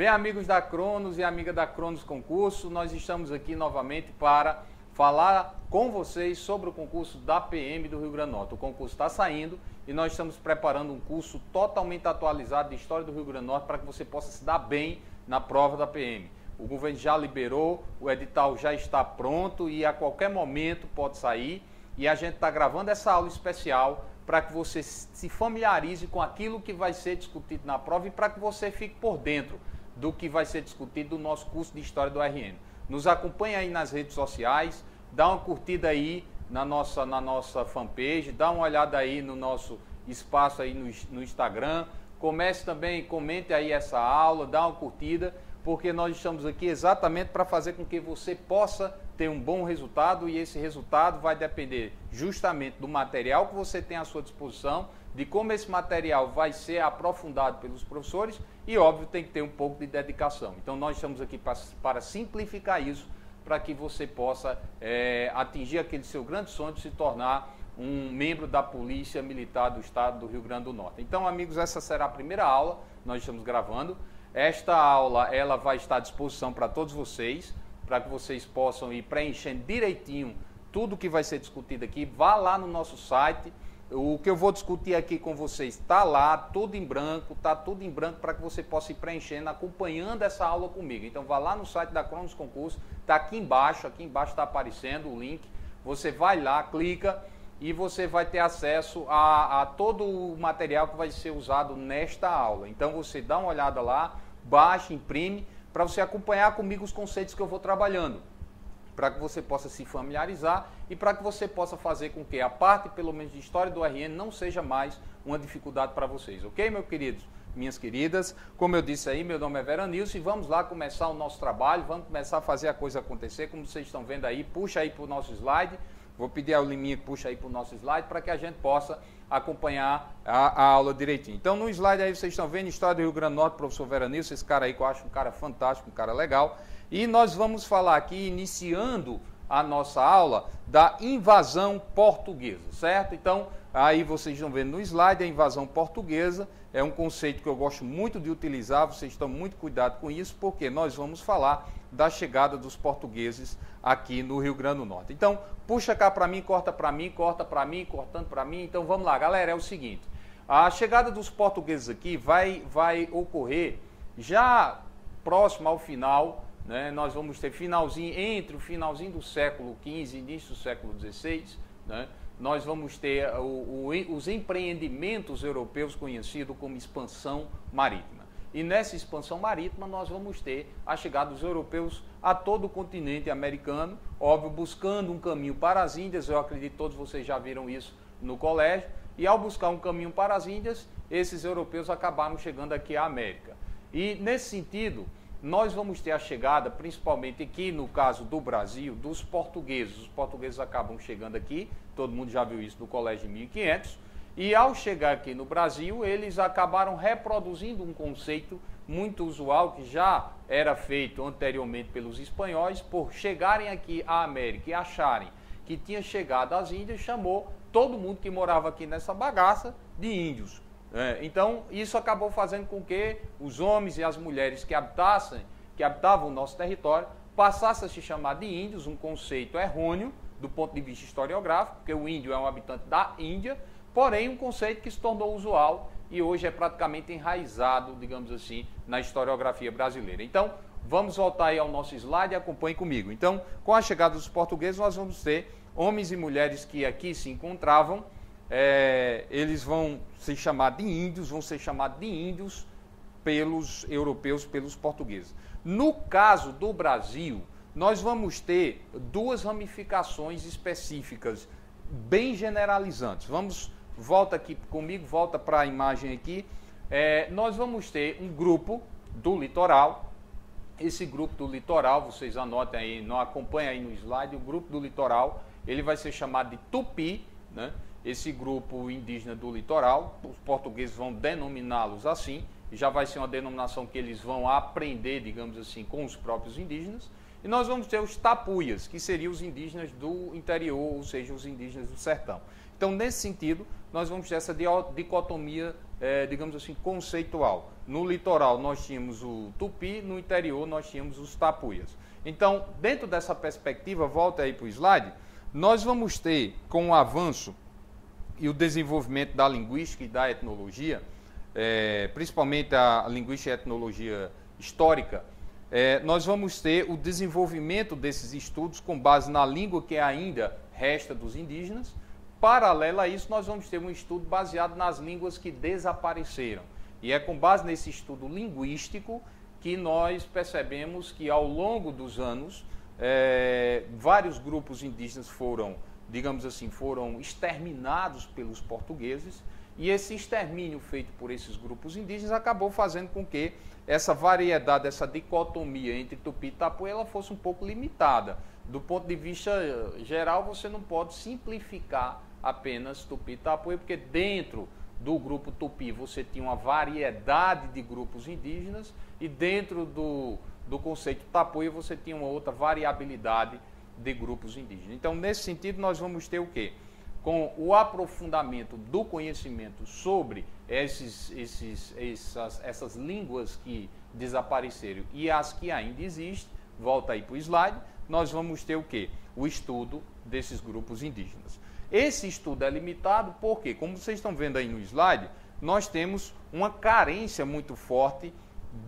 Bem, amigos da Cronos e amiga da Cronos Concurso, nós estamos aqui novamente para falar com vocês sobre o concurso da PM do Rio Grande do Norte. O concurso está saindo e nós estamos preparando um curso totalmente atualizado de História do Rio Grande do Norte para que você possa se dar bem na prova da PM. O governo já liberou, o edital já está pronto e a qualquer momento pode sair. E a gente está gravando essa aula especial para que você se familiarize com aquilo que vai ser discutido na prova e para que você fique por dentro do que vai ser discutido no nosso curso de História do RN. Nos acompanhe aí nas redes sociais, dá uma curtida aí na nossa fanpage, dá uma olhada aí no nosso espaço aí no Instagram, comece também, comente aí essa aula, dá uma curtida, porque nós estamos aqui exatamente para fazer com que você possa ter um bom resultado e esse resultado vai depender justamente do material que você tem à sua disposição, de como esse material vai ser aprofundado pelos professores e, óbvio, tem que ter um pouco de dedicação. Então, nós estamos aqui para simplificar isso, para que você possa atingir aquele seu grande sonho de se tornar um membro da Polícia Militar do Estado do Rio Grande do Norte. Então, amigos, essa será a primeira aula, nós estamos gravando. Esta aula ela vai estar à disposição para todos vocês, para que vocês possam ir preenchendo direitinho tudo que vai ser discutido aqui. Vá lá no nosso site, o que eu vou discutir aqui com vocês está lá, tudo em branco, está tudo em branco para que você possa ir preenchendo, acompanhando essa aula comigo. Então vá lá no site da Cronos Concurso, está aqui embaixo está aparecendo o link, você vai lá, clica e você vai ter acesso a todo o material que vai ser usado nesta aula. Então você dá uma olhada lá, baixa, imprime, para você acompanhar comigo os conceitos que eu vou trabalhando, para que você possa se familiarizar e para que você possa fazer com que a parte, pelo menos de História do RN, não seja mais uma dificuldade para vocês. Ok, meus queridos, minhas queridas? Como eu disse aí, meu nome é Veranilson e vamos lá começar o nosso trabalho, vamos começar a fazer a coisa acontecer, como vocês estão vendo aí, puxa aí para o nosso slide, vou pedir ao Liminha que puxa aí para o nosso slide para que a gente possa acompanhar a aula direitinho. Então, no slide aí vocês estão vendo História do Rio Grande do Norte, professor Veranilson, esse cara aí que eu acho um cara fantástico, um cara legal. E nós vamos falar aqui, iniciando a nossa aula, da invasão portuguesa, certo? Então, aí vocês estão vendo no slide, a invasão portuguesa é um conceito que eu gosto muito de utilizar, vocês estão muito cuidado com isso, porque nós vamos falar da chegada dos portugueses aqui no Rio Grande do Norte. Então, puxa cá para mim, corta para mim, corta para mim, cortando para mim. Então, vamos lá, galera, é o seguinte, a chegada dos portugueses aqui vai ocorrer já próximo ao final, né? Nós vamos ter entre o finalzinho do século XV e início do século XVI, né? Nós vamos ter os empreendimentos europeus conhecidos como expansão marítima. E nessa expansão marítima nós vamos ter a chegada dos europeus a todo o continente americano, óbvio, buscando um caminho para as Índias. Eu acredito que todos vocês já viram isso no colégio. E ao buscar um caminho para as Índias, esses europeus acabaram chegando aqui à América. E nesse sentido, nós vamos ter a chegada, principalmente aqui no caso do Brasil, dos portugueses. Os portugueses acabam chegando aqui, todo mundo já viu isso no colégio de 1500, e ao chegar aqui no Brasil, eles acabaram reproduzindo um conceito muito usual que já era feito anteriormente pelos espanhóis, por chegarem aqui à América e acharem que tinha chegado às Índias, chamou todo mundo que morava aqui nessa bagaça de índios. Então, isso acabou fazendo com que os homens e as mulheres que habitavam o nosso território passassem a se chamar de índios, um conceito errôneo do ponto de vista historiográfico, porque o índio é um habitante da Índia, porém um conceito que se tornou usual e hoje é praticamente enraizado, digamos assim, na historiografia brasileira. Então, vamos voltar aí ao nosso slide e acompanhe comigo. Então, com a chegada dos portugueses, nós vamos ter homens e mulheres que aqui se encontravam. Eles vão se chamar de índios pelos europeus, pelos portugueses. No caso do Brasil, nós vamos ter duas ramificações específicas, bem generalizantes. Volta aqui comigo, volta para a imagem aqui. Nós vamos ter um grupo do litoral. Esse grupo do litoral, vocês anotem aí, não acompanhem aí no slide, o grupo do litoral, ele vai ser chamado de Tupi, né? Esse grupo indígena do litoral, os portugueses vão denominá-los assim, e já vai ser uma denominação que eles vão aprender, digamos assim, com os próprios indígenas. E nós vamos ter os tapuias, que seriam os indígenas do interior, ou seja, os indígenas do sertão. Então, nesse sentido, nós vamos ter essa dicotomia, digamos assim, conceitual. No litoral nós tínhamos o tupi, no interior nós tínhamos os tapuias. Então, dentro dessa perspectiva, volta aí para o slide, nós vamos ter, com o avanço e o desenvolvimento da linguística e da etnologia, principalmente a linguística e a etnologia histórica, nós vamos ter o desenvolvimento desses estudos com base na língua que ainda resta dos indígenas. Paralelo a isso, nós vamos ter um estudo baseado nas línguas que desapareceram. E é com base nesse estudo linguístico que nós percebemos que, ao longo dos anos, vários grupos indígenas foram, digamos assim, foram exterminados pelos portugueses, e esse extermínio feito por esses grupos indígenas acabou fazendo com que essa variedade, essa dicotomia entre tupi e tapuia, ela fosse um pouco limitada. Do ponto de vista geral, você não pode simplificar apenas tupi e tapuia, porque dentro do grupo tupi você tinha uma variedade de grupos indígenas e dentro do conceito tapuia você tinha uma outra variabilidade de grupos indígenas. Então, nesse sentido, nós vamos ter o quê? Com o aprofundamento do conhecimento sobre essas línguas que desapareceram e as que ainda existem, volta aí para o slide, nós vamos ter o quê? O estudo desses grupos indígenas. Esse estudo é limitado porque, como vocês estão vendo aí no slide, nós temos uma carência muito forte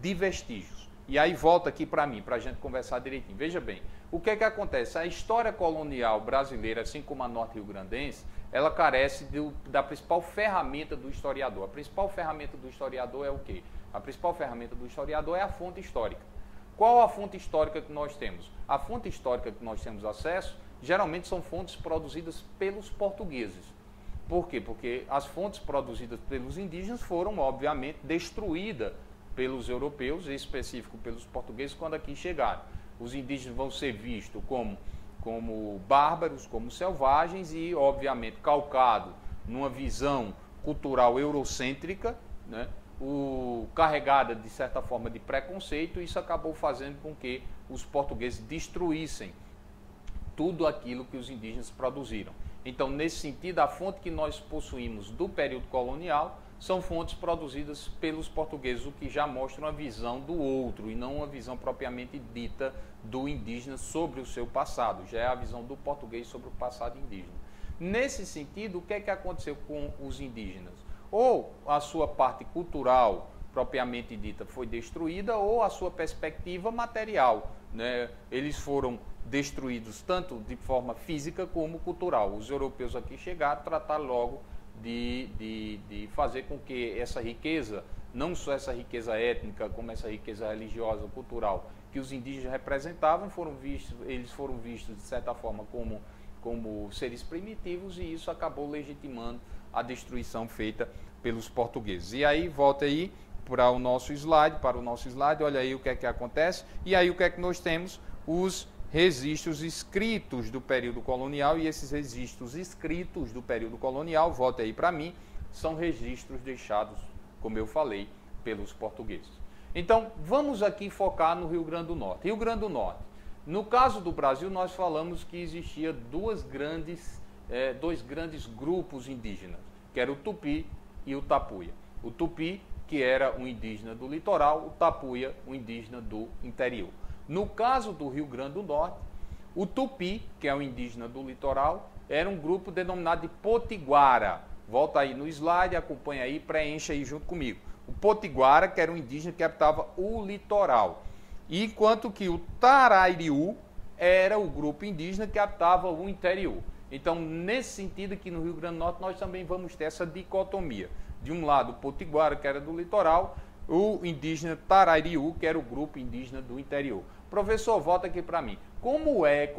de vestígios. E aí volta aqui para mim, para a gente conversar direitinho. Veja bem, o que é que acontece? A história colonial brasileira, assim como a norte-riograndense, ela carece da principal ferramenta do historiador. A principal ferramenta do historiador é o quê? A principal ferramenta do historiador é a fonte histórica. Qual a fonte histórica que nós temos? A fonte histórica que nós temos acesso, geralmente são fontes produzidas pelos portugueses. Por quê? Porque as fontes produzidas pelos indígenas foram, obviamente, destruídas pelos europeus, em específico pelos portugueses, quando aqui chegaram. Os indígenas vão ser vistos como bárbaros, como selvagens e, obviamente, calcado numa visão cultural eurocêntrica, né? Carregada, de certa forma, de preconceito, e isso acabou fazendo com que os portugueses destruíssem tudo aquilo que os indígenas produziram. Então, nesse sentido, a fonte que nós possuímos do período colonial são fontes produzidas pelos portugueses, o que já mostra uma visão do outro e não uma visão propriamente dita do indígena sobre o seu passado, já é a visão do português sobre o passado indígena. Nesse sentido, o que é que aconteceu com os indígenas? Ou a sua parte cultural propriamente dita foi destruída, ou a sua perspectiva material, né? Eles foram destruídos tanto de forma física como cultural. Os europeus aqui chegaram, trataram logo de fazer com que essa riqueza, não só essa riqueza étnica, como essa riqueza religiosa, cultural, que os indígenas representavam, eles foram vistos de certa forma como seres primitivos, e isso acabou legitimando a destruição feita pelos portugueses. E aí, volta aí para o nosso slide, olha aí o que é que acontece, e aí o que é que nós temos? Os registros escritos do período colonial, e esses registros escritos do período colonial, volta aí para mim, são registros deixados, como eu falei, pelos portugueses. Então, vamos aqui focar no Rio Grande do Norte. Rio Grande do Norte. No caso do Brasil, nós falamos que existia dois grandes grupos indígenas, que era o tupi e o tapuia. O tupi, que era um indígena do litoral, o tapuia, um indígena do interior. No caso do Rio Grande do Norte, o tupi, que é um indígena do litoral, era um grupo denominado de potiguara. Volta aí no slide, acompanha aí, preencha aí junto comigo. O potiguara, que era um indígena que habitava o litoral. Enquanto que o tarariú era o grupo indígena que habitava o interior. Então, nesse sentido, aqui no Rio Grande do Norte, nós também vamos ter essa dicotomia. De um lado, o potiguara, que era do litoral, o indígena tarariú, que era o grupo indígena do interior. Professor, volta aqui para mim. Como é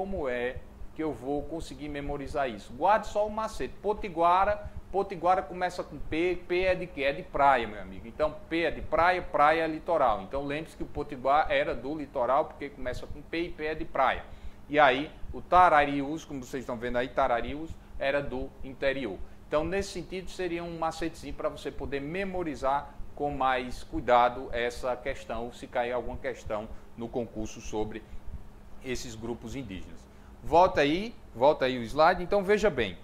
que eu vou conseguir memorizar isso? Guarde só o macete. Potiguara começa com P. P é de quê? É de praia, meu amigo. Então, P é de praia, praia é litoral. Então, lembre-se que o potiguara era do litoral, porque começa com P e P é de praia. E aí, o tarariús, como vocês estão vendo aí, tarariús, era do interior. Então, nesse sentido, seria um macetezinho para você poder memorizar com mais cuidado essa questão, se cair alguma questão no concurso sobre esses grupos indígenas. Volta aí o slide. Então, veja bem,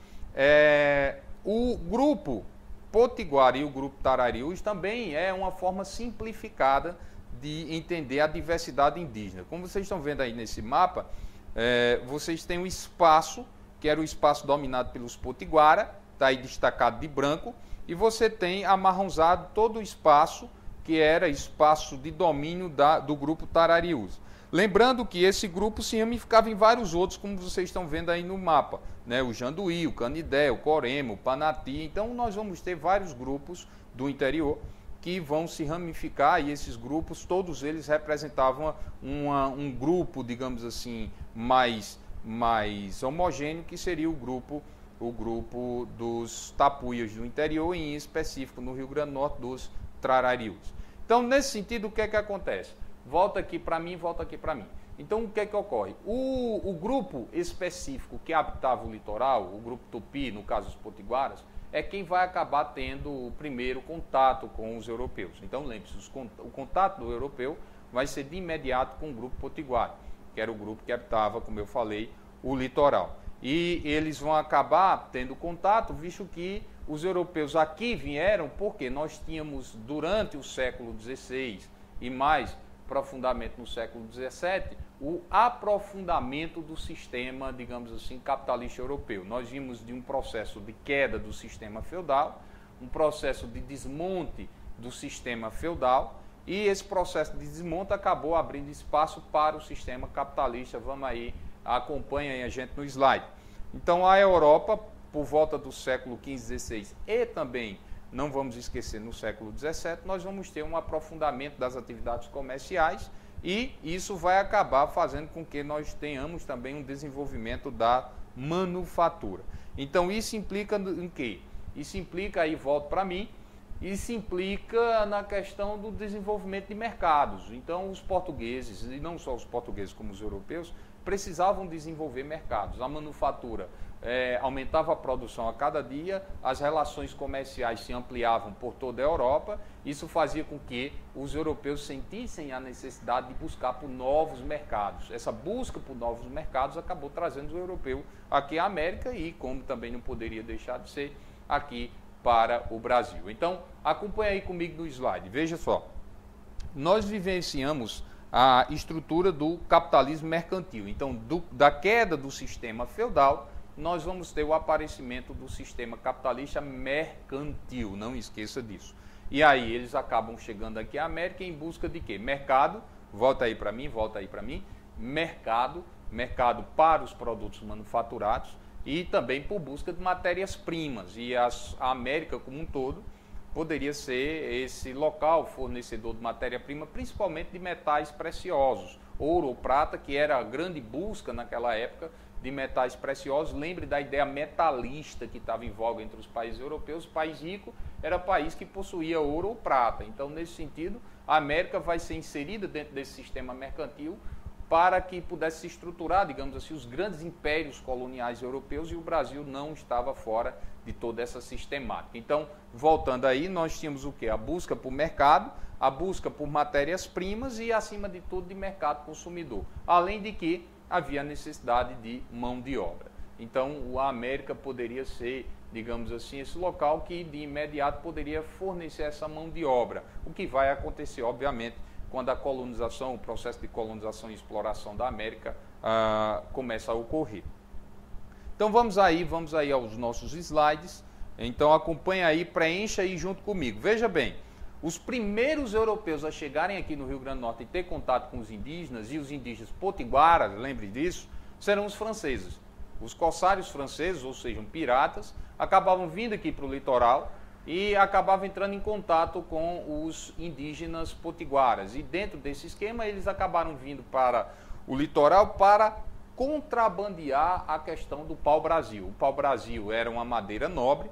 O grupo Potiguara e o grupo Tarariús também é uma forma simplificada de entender a diversidade indígena. Como vocês estão vendo aí nesse mapa, vocês têm um espaço, que era o espaço dominado pelos Potiguara, está aí destacado de branco, e você tem amarronzado todo o espaço, que era espaço de domínio do grupo Tarariús. Lembrando que esse grupo se ramificava em vários outros, como vocês estão vendo aí no mapa, né? O Janduí, o Canidé, o Corema, o Panati. Então, nós vamos ter vários grupos do interior que vão se ramificar, e esses grupos, todos eles representavam um grupo, digamos assim, mais homogêneo, que seria o grupo dos tapuias do interior, e em específico no Rio Grande do Norte, dos Trarariús. Então, nesse sentido, o que é que acontece? Volta aqui para mim, volta aqui para mim. Então, o que é que ocorre? O grupo específico que habitava o litoral, o grupo Tupi, no caso os Potiguaras, é quem vai acabar tendo o primeiro contato com os europeus. Então, lembre-se, o contato do europeu vai ser de imediato com o grupo Potiguara, que era o grupo que habitava, como eu falei, o litoral. E eles vão acabar tendo contato, visto que os europeus aqui vieram porque nós tínhamos, durante o século XVI e mais profundamente no século XVII, o aprofundamento do sistema, digamos assim, capitalista europeu. Nós vimos de um processo de queda do sistema feudal, um processo de desmonte do sistema feudal, e esse processo de desmonte acabou abrindo espaço para o sistema capitalista. Vamos aí, acompanhem a gente no slide. Então, a Europa, por volta do século XV, XVI e também, não vamos esquecer, no século XVII, nós vamos ter um aprofundamento das atividades comerciais, e isso vai acabar fazendo com que nós tenhamos também um desenvolvimento da manufatura. Então, isso implica em quê? Isso implica, aí volto para mim, isso implica na questão do desenvolvimento de mercados. Então, os portugueses, e não só os portugueses como os europeus, precisavam desenvolver mercados. A manufatura aumentava a produção a cada dia, as relações comerciais se ampliavam por toda a Europa. Isso fazia com que os europeus sentissem a necessidade de buscar por novos mercados. Essa busca por novos mercados acabou trazendo o europeu aqui à América e, como também não poderia deixar de ser, aqui para o Brasil. Então, acompanhe aí comigo no slide. Veja só, nós vivenciamos a estrutura do capitalismo mercantil. Então, da queda do sistema feudal, nós vamos ter o aparecimento do sistema capitalista mercantil, não esqueça disso. E aí eles acabam chegando aqui à América em busca de quê? Mercado, volta aí para mim, mercado para os produtos manufaturados e também por busca de matérias-primas. E a América como um todo poderia ser esse local fornecedor de matéria-prima, principalmente de metais preciosos, ouro ou prata, que era a grande busca naquela época de metais preciosos. Lembre da ideia metalista que estava em voga entre os países europeus. O país rico era país que possuía ouro ou prata. Então, nesse sentido, a América vai ser inserida dentro desse sistema mercantil para que pudesse se estruturar, digamos assim, os grandes impérios coloniais europeus, e o Brasil não estava fora de toda essa sistemática. Então, voltando aí, nós tínhamos o quê? A busca por mercado, a busca por matérias-primas e, acima de tudo, de mercado consumidor. Além de que havia necessidade de mão de obra. Então, a América poderia ser, digamos assim, esse local que de imediato poderia fornecer essa mão de obra. O que vai acontecer, obviamente, quando a colonização, o processo de colonização e exploração da América começa a ocorrer. Então, vamos aí aos nossos slides. Então, acompanha aí, preencha aí junto comigo. Veja bem, os primeiros europeus a chegarem aqui no Rio Grande do Norte e ter contato com os indígenas, e os indígenas potiguaras, lembre disso, serão os franceses. Os corsários franceses, ou seja, piratas, acabavam vindo aqui para o litoral e acabavam entrando em contato com os indígenas potiguaras. E dentro desse esquema, eles acabaram vindo para o litoral para contrabandear a questão do pau-brasil. O pau-brasil era uma madeira nobre,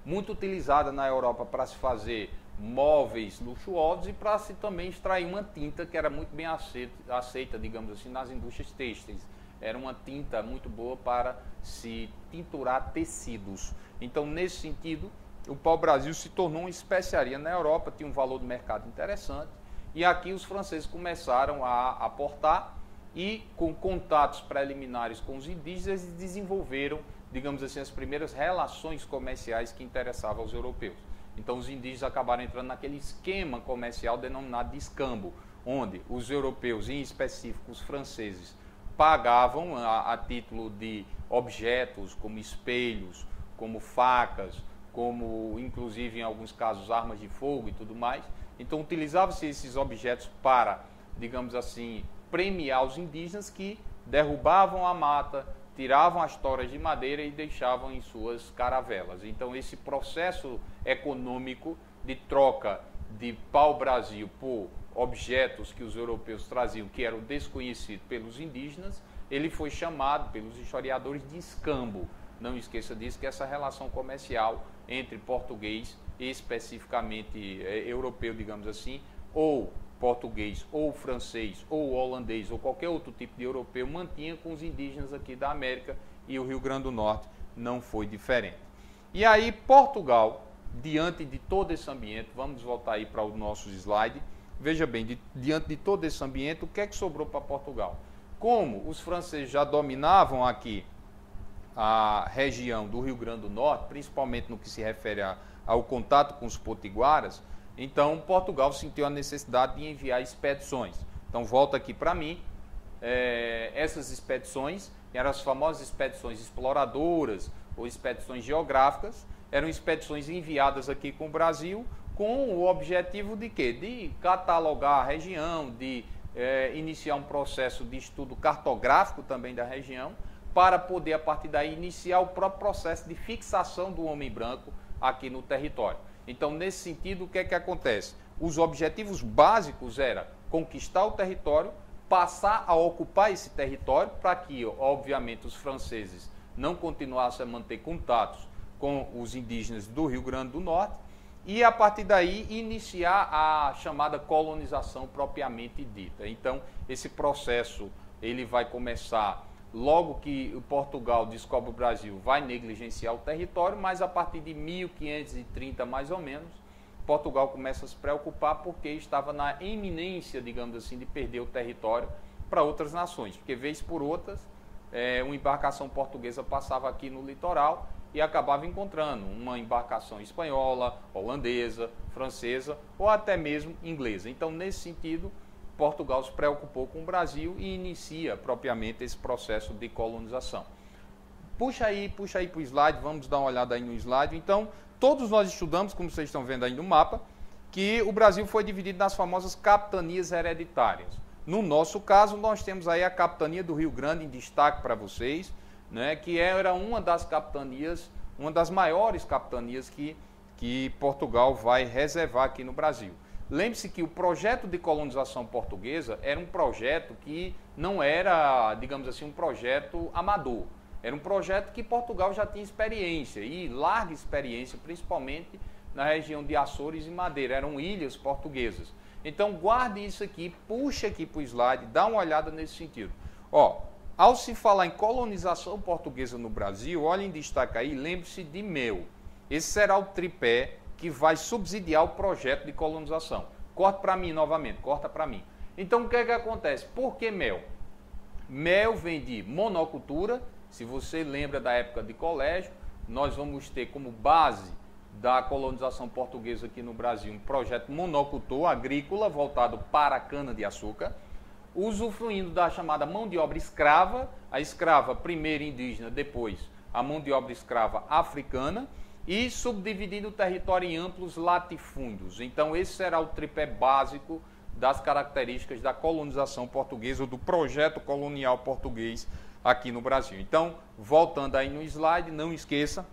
muito utilizada na Europa para se fazer móveis luxuosos e para se também extrair uma tinta que era muito bem aceita, digamos assim, nas indústrias têxteis. Era uma tinta muito boa para se tinturar tecidos. Então, nesse sentido, o pau-brasil se tornou uma especiaria na Europa, tinha um valor de mercado interessante, e aqui os franceses começaram a aportar e, com contatos preliminares com os indígenas, eles desenvolveram, digamos assim, as primeiras relações comerciais que interessavam aos europeus. Então os indígenas acabaram entrando naquele esquema comercial denominado de escambo, onde os europeus, em específico os franceses, pagavam a título de objetos como espelhos, como facas, como inclusive em alguns casos armas de fogo e tudo mais. Então utilizavam-se esses objetos para, digamos assim, premiar os indígenas que derrubavam a mata, tiravam as toras de madeira e deixavam em suas caravelas. Então esse processo econômico de troca de pau-brasil por objetos que os europeus traziam, que eram desconhecidos pelos indígenas, ele foi chamado pelos historiadores de escambo. Não esqueça disso, que essa relação comercial entre português e especificamente europeu, digamos assim, ou português, ou francês, ou holandês, ou qualquer outro tipo de europeu, mantinha com os indígenas aqui da América, e o Rio Grande do Norte não foi diferente. E aí Portugal, diante de todo esse ambiente, vamos voltar aí para o nosso slide, veja bem, diante de todo esse ambiente, o que é que sobrou para Portugal? Como os franceses já dominavam aqui a região do Rio Grande do Norte, principalmente no que se refere ao contato com os potiguaras, então Portugal sentiu a necessidade de enviar expedições. Então volta aqui para mim, essas expedições eram as famosas expedições exploradoras ou expedições geográficas, eram expedições enviadas aqui com o Brasil com o objetivo de quê? De catalogar a região, de iniciar um processo de estudo cartográfico também da região, para poder, a partir daí, iniciar o próprio processo de fixação do homem branco aqui no território. Então, nesse sentido, o que é que acontece? Os objetivos básicos eram conquistar o território, passar a ocupar esse território, para que, obviamente, os franceses não continuassem a manter contatos com os indígenas do Rio Grande do Norte, e, a partir daí, iniciar a chamada colonização propriamente dita. Então, esse processo ele vai começar logo que o Portugal descobre o Brasil, vai negligenciar o território, mas a partir de 1530, mais ou menos, Portugal começa a se preocupar porque estava na iminência, digamos assim, de perder o território para outras nações. Porque, vez por outras, uma embarcação portuguesa passava aqui no litoral e acabava encontrando uma embarcação espanhola, holandesa, francesa ou até mesmo inglesa. Então, nesse sentido, Portugal se preocupou com o Brasil e inicia propriamente esse processo de colonização. Puxa aí para o slide, vamos dar uma olhada aí no slide. Então, todos nós estudamos, como vocês estão vendo aí no mapa, que o Brasil foi dividido nas famosas capitanias hereditárias. No nosso caso, nós temos aí a capitania do Rio Grande em destaque para vocês, né, que era uma das capitanias, uma das maiores capitanias que Portugal vai reservar aqui no Brasil. Lembre-se que o projeto de colonização portuguesa era um projeto que não era, digamos assim, um projeto amador. Era um projeto que Portugal já tinha experiência, e larga experiência, principalmente na região de Açores e Madeira. Eram ilhas portuguesas. Então, guarde isso aqui, puxa aqui para o slide, dá uma olhada nesse sentido. Ó, ao se falar em colonização portuguesa no Brasil, olhem em destaque aí, lembre-se de Mel. Esse será o tripé que vai subsidiar o projeto de colonização. Corta para mim novamente, corta para mim. Então, o que é que acontece? Por que mel? Mel vem de monocultura. Se você lembra da época de colégio, nós vamos ter como base da colonização portuguesa aqui no Brasil um projeto monocultor agrícola voltado para a cana-de-açúcar, usufruindo da chamada mão de obra escrava, a escrava primeiro indígena, depois a mão de obra escrava africana, e subdividindo o território em amplos latifúndios. Então, esse será o tripé básico das características da colonização portuguesa, ou do projeto colonial português aqui no Brasil. Então, voltando aí no slide, não esqueça,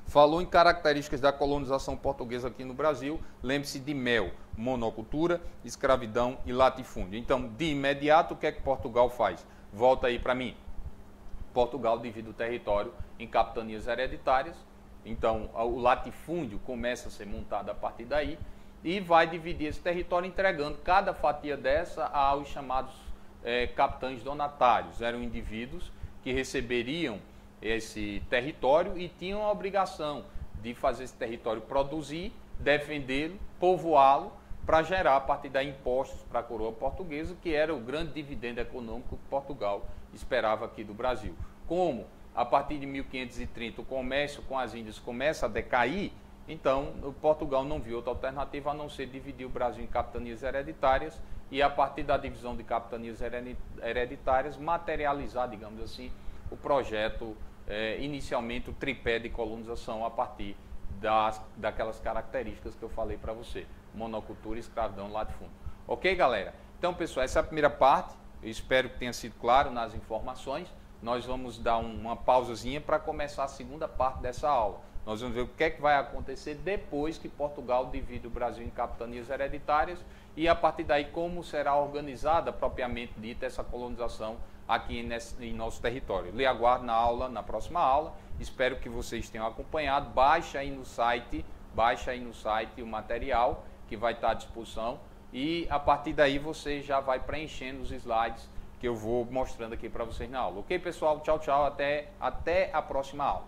falou em características da colonização portuguesa aqui no Brasil, lembre-se de Mel, monocultura, escravidão e latifúndio. Então, de imediato, o que é que Portugal faz? Volta aí para mim. Portugal divide o território em capitanias hereditárias. Então, o latifúndio começa a ser montado a partir daí e vai dividir esse território, entregando cada fatia dessa aos chamados capitães donatários. Eram indivíduos que receberiam esse território e tinham a obrigação de fazer esse território produzir, defendê-lo, povoá-lo, para gerar a partir daí impostos para a coroa portuguesa, que era o grande dividendo econômico que Portugal esperava aqui do Brasil. Como a partir de 1530 o comércio com as Índias começa a decair, então Portugal não viu outra alternativa a não ser dividir o Brasil em capitanias hereditárias e a partir da divisão de capitanias hereditárias materializar, digamos assim, o projeto, inicialmente o tripé de colonização a partir daquelas características que eu falei para você, monocultura, escravidão, latifúndio. Ok, galera? Então, pessoal, essa é a primeira parte, eu espero que tenha sido claro nas informações. Nós vamos dar uma pausazinha para começar a segunda parte dessa aula. Nós vamos ver o que é que vai acontecer depois que Portugal divide o Brasil em capitanias hereditárias e a partir daí como será organizada propriamente dita essa colonização aqui em nosso território. Lhe aguardo na próxima aula. Espero que vocês tenham acompanhado. Baixa aí no site o material que vai estar à disposição e a partir daí você já vai preenchendo os slides que eu vou mostrando aqui para vocês na aula. Ok, pessoal? Tchau, tchau. Até a próxima aula.